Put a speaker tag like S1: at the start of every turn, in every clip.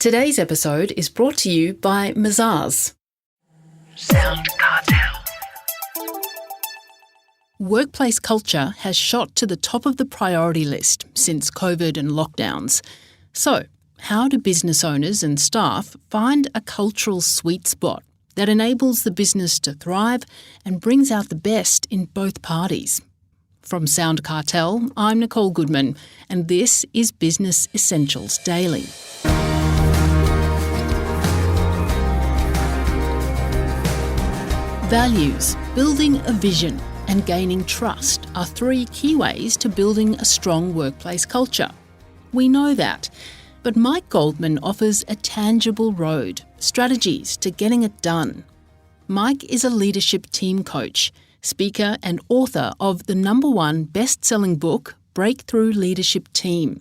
S1: Today's episode is brought to you by Mazars. SoundCartel. Workplace culture has shot to the top of the priority list since COVID and lockdowns. So, how do business owners and staff find a cultural sweet spot that enables the business to thrive and brings out the best in both parties? From SoundCartel, I'm Nicole Goodman, and this is Business Essentials Daily. Values, building a vision, and gaining trust are three key ways to building a strong workplace culture. We know that, but Mike Goldman offers a tangible road, strategies to getting it done. Mike is a leadership team coach, speaker and author of the #1 best-selling book, Breakthrough Leadership Team.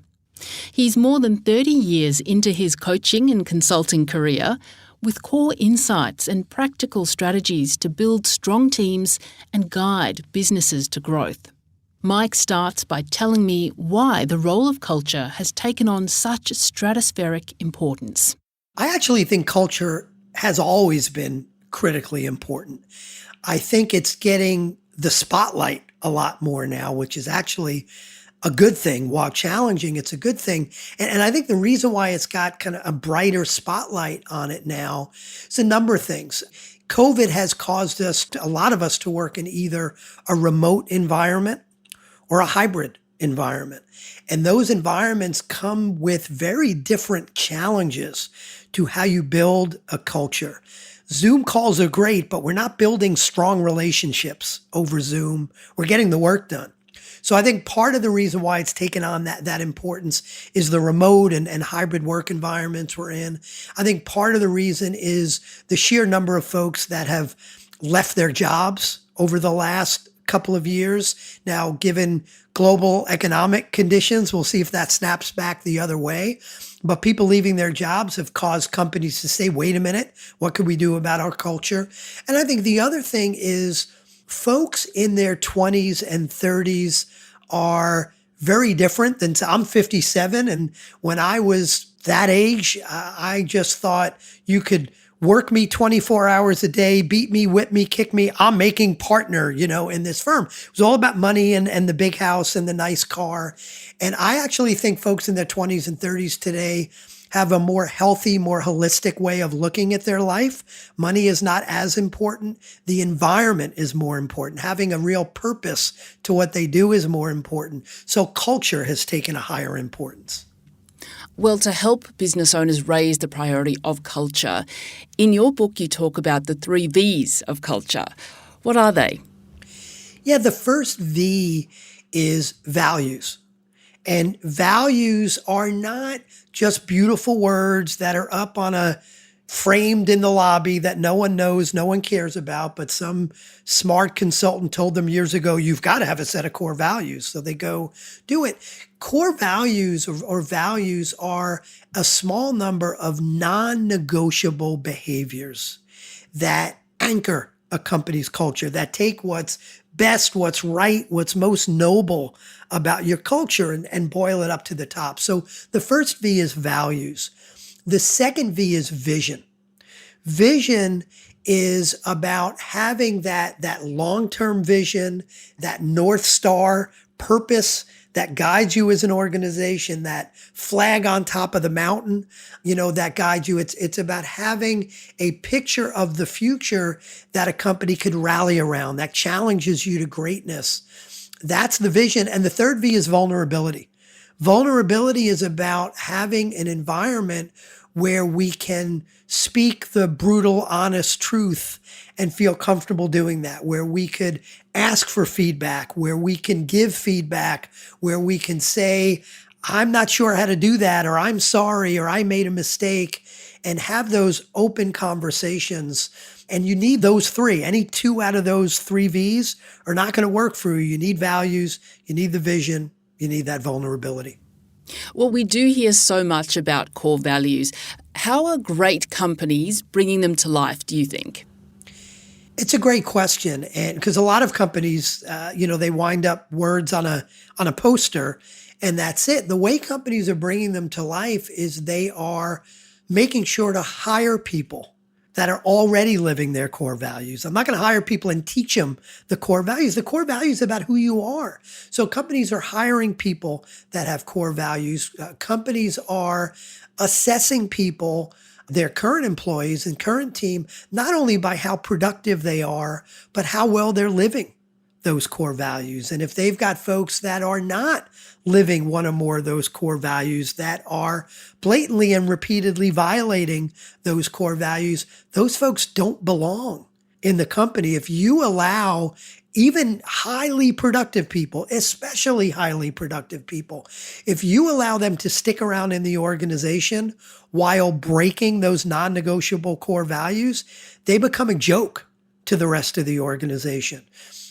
S1: He's more than 30 years into his coaching and consulting career, with core insights and practical strategies to build strong teams and guide businesses to growth. Mike starts by telling me why the role of culture has taken on such stratospheric importance.
S2: I actually think culture has always been critically important. I think it's getting the spotlight a lot more now, which is actually a good thing. While challenging, it's a good thing. And I think the reason why it's got kind of a brighter spotlight on it now is a number of things. COVID has caused a lot of us to work in either a remote environment or a hybrid environment. And those environments come with very different challenges to how you build a culture. Zoom calls are great, but we're not building strong relationships over Zoom. We're getting the work done. So I think part of the reason why it's taken on that importance is the remote and hybrid work environments we're in. I think part of the reason is the sheer number of folks that have left their jobs over the last couple of years. Now, given global economic conditions, we'll see if that snaps back the other way. But people leaving their jobs have caused companies to say, wait a minute, what can we do about our culture? And I think the other thing is folks in their 20s and 30s are very different than I'm 57. And when I was that age, I just thought you could work me 24 hours a day, beat me, whip me, kick me. I'm making partner, in this firm. It was all about money and the big house and the nice car. And I actually think folks in their 20s and 30s today have a more healthy, more holistic way of looking at their life. Money is not as important. The environment is more important. Having a real purpose to what they do is more important. So culture has taken a higher importance.
S1: Well, to help business owners raise the priority of culture, in your book you talk about the 3 V's of culture. What are they?
S2: Yeah, the first V is values. And values are not just beautiful words that are up on framed in the lobby that no one knows, no one cares about, but some smart consultant told them years ago, you've got to have a set of core values. So they go do it. Core values or values are a small number of non-negotiable behaviors that anchor a company's culture, that take what's best, what's right, what's most noble about your culture and boil it up to the top. So the first V is values. The second V is vision. Vision is about having that long-term vision, that North Star purpose that guides you as an organization, that flag on top of the mountain, that guides you. It's about having a picture of the future that a company could rally around, that challenges you to greatness. That's the vision. And the third V is vulnerability. Vulnerability is about having an environment where we can speak the brutal, honest truth and feel comfortable doing that, where we could ask for feedback, where we can give feedback, where we can say, I'm not sure how to do that, or I'm sorry, or I made a mistake, and have those open conversations. And you need those 3. Any 2 out of those 3 V's are not going to work for you. You need values, you need the vision, you need that vulnerability.
S1: Well, we do hear so much about core values. How are great companies bringing them to life, do you think?
S2: It's a great question. And because a lot of companies, they wind up words on a poster and that's it. The way companies are bringing them to life is they are making sure to hire people that are already living their core values. I'm not going to hire people and teach them the core values. The core values about who you are. So companies are hiring people that have core values. Companies are assessing people, their current employees and current team, not only by how productive they are, but how well they're living those core values. And if they've got folks that are not living one or more of those core values, that are blatantly and repeatedly violating those core values, those folks don't belong in the company. If you allow even highly productive people, especially highly productive people, if you allow them to stick around in the organization while breaking those non-negotiable core values, they become a joke to the rest of the organization.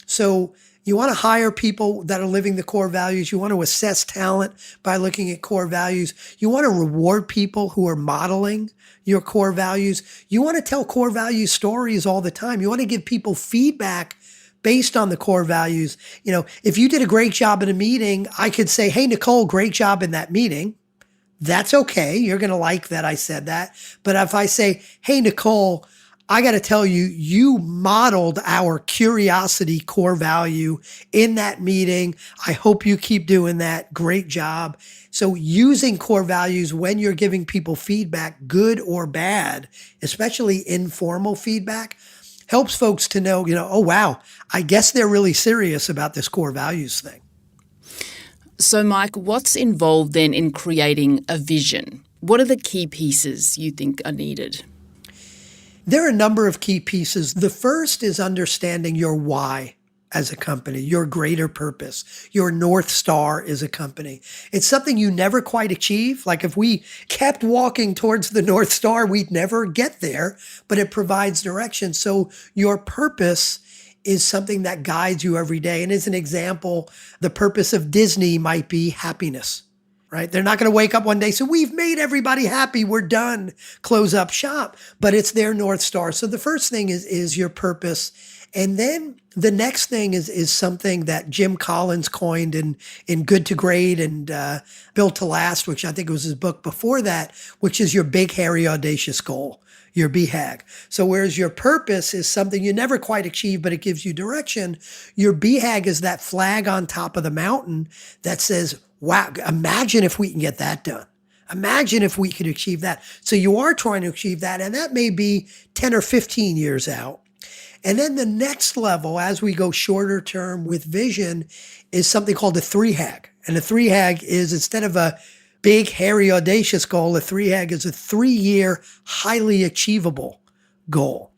S2: So you want to hire people that are living the core values. You want to assess talent by looking at core values. You want to reward people who are modeling your core values. You want to tell core value stories all the time. You want to give people feedback based on the core values. You know, if you did a great job in a meeting, I could say, hey, Nicole, great job in that meeting. That's okay. You're going to like that I said that. But if I say, hey, Nicole, I got to tell you, you modeled our curiosity core value in that meeting. I hope you keep doing that. Great job. So using core values when you're giving people feedback, good or bad, especially informal feedback, helps folks to know, oh, wow, I guess they're really serious about this core values thing.
S1: So, Mike, what's involved then in creating a vision? What are the key pieces you think are needed?
S2: There are a number of key pieces. The first is understanding your why as a company, your greater purpose, your North Star as a company. It's something you never quite achieve. Like if we kept walking towards the North Star, we'd never get there, but it provides direction. So your purpose is something that guides you every day. And as an example, the purpose of Disney might be happiness. Right? They're not going to wake up one day, so we've made everybody happy, we're done, close up shop, but it's their North Star. So the first thing is your purpose. And then the next thing is something that Jim Collins coined in Good to Great and Built to Last, which I think was his book before that, which is your big, hairy, audacious goal, your BHAG. So whereas your purpose is something you never quite achieve, but it gives you direction, your BHAG is that flag on top of the mountain that says, wow, imagine if we can get that done. Imagine if we could achieve that. So you are trying to achieve that, and that may be 10 or 15 years out. And then the next level, as we go shorter term with vision, is something called a 3HAG. And a 3HAG is, instead of a big, hairy, audacious goal, a 3HAG is a 3-year, highly achievable goal.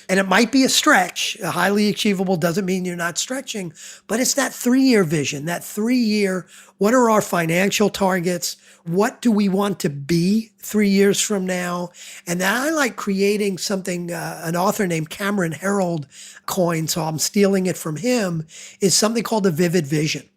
S2: And it might be a stretch. A highly achievable doesn't mean you're not stretching, but it's that 3-year vision, that 3-year, what are our financial targets? What do we want to be 3 years from now? And then I like creating something, an author named Cameron Herold coined, so I'm stealing it from him, is something called a vivid vision.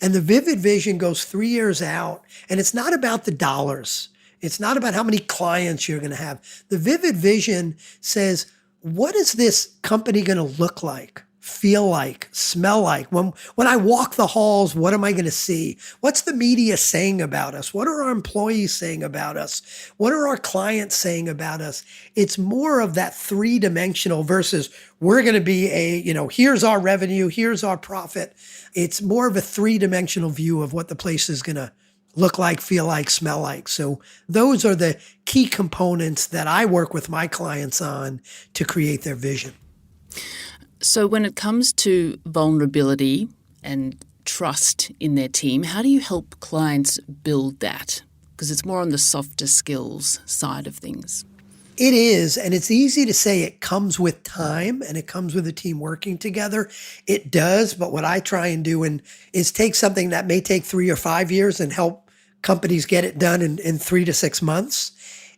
S2: And the vivid vision goes 3 years out, and it's not about the dollars. It's not about how many clients you're going to have. The vivid vision says, what is this company going to look like, feel like, smell like? When I walk the halls, what am I going to see? What's the media saying about us? What are our employees saying about us? What are our clients saying about us? It's more of that 3-dimensional versus we're going to be here's our revenue, here's our profit. It's more of a 3-dimensional view of what the place is going to look like, feel like, smell like. So those are the key components that I work with my clients on to create their vision.
S1: So when it comes to vulnerability and trust in their team, how do you help clients build that? Because it's more on the softer skills side of things.
S2: It is, and it's easy to say it comes with time and it comes with a team working together. It does, but what I try and do is take something that may take 3 or 5 years and help companies get it done in 3 to 6 months.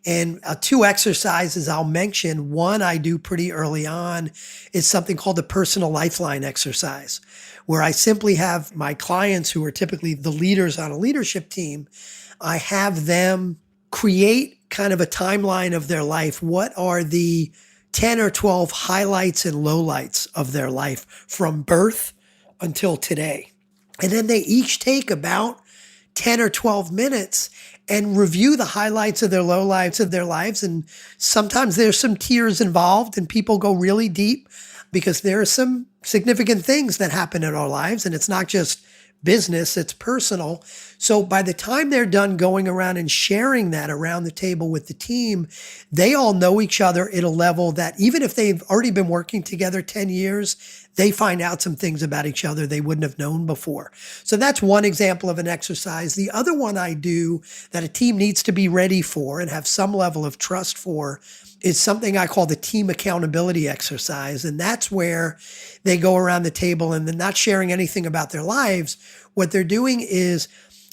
S2: And 2 exercises I'll mention, one I do pretty early on, is something called the personal lifeline exercise, where I simply have my clients, who are typically the leaders on a leadership team, I have them create kind of a timeline of their life. What are the 10 or 12 highlights and lowlights of their life from birth until today? And then they each take about 10 or 12 minutes and review the highlights of their lowlights of their lives. And sometimes there's some tears involved and people go really deep because there are some significant things that happen in our lives. And it's not just business, it's personal. So by the time they're done going around and sharing that around the table with the team, they all know each other at a level that even if they've already been working together 10 years, they find out some things about each other they wouldn't have known before. So that's one example of an exercise. The other one I do that a team needs to be ready for and have some level of trust for is something I call the team accountability exercise. And that's where they go around the table and they're not sharing anything about their lives. What they're doing is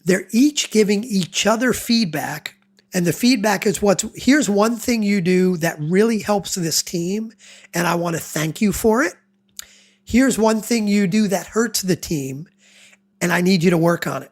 S2: they're each giving each other feedback. And the feedback is here's one thing you do that really helps this team. And I want to thank you for it. Here's one thing you do that hurts the team. And I need you to work on it.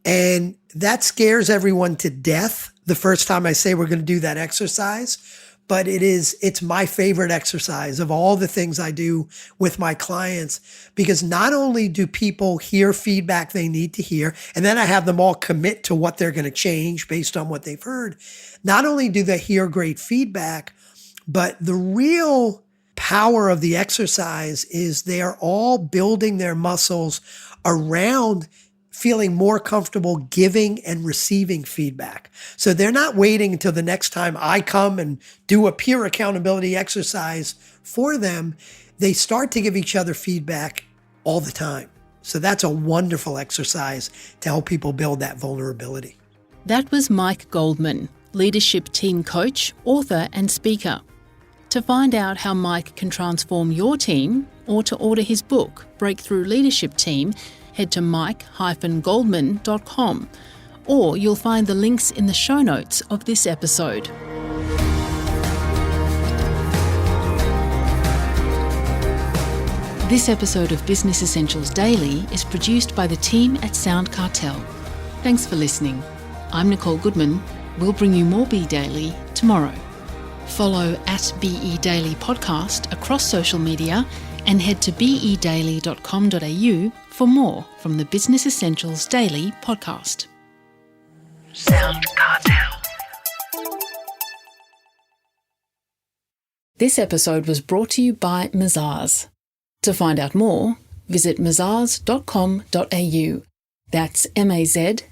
S2: And that scares everyone to death the first time I say we're going to do that exercise. But it's my favorite exercise of all the things I do with my clients, because not only do people hear feedback they need to hear, and then I have them all commit to what they're going to change based on what they've heard. Not only do they hear great feedback, but the real power of the exercise is they are all building their muscles around feeling more comfortable giving and receiving feedback. So they're not waiting until the next time I come and do a peer accountability exercise for them. They start to give each other feedback all the time. So that's a wonderful exercise to help people build that vulnerability.
S1: That was Mike Goldman, leadership team coach, author and speaker. To find out how Mike can transform your team or to order his book, Breakthrough Leadership Team, head to mike-goldman.com, or you'll find the links in the show notes of this episode. This episode of Business Essentials Daily is produced by the team at SoundCartel. Thanks for listening. I'm Nicole Goodman. We'll bring you more Be Daily tomorrow. Follow @BE Daily Podcast across social media and head to bedaily.com.au for more from the Business Essentials Daily podcast. SoundCartel. This episode was brought to you by Mazars. To find out more, visit mazars.com.au. That's mazars.com.au.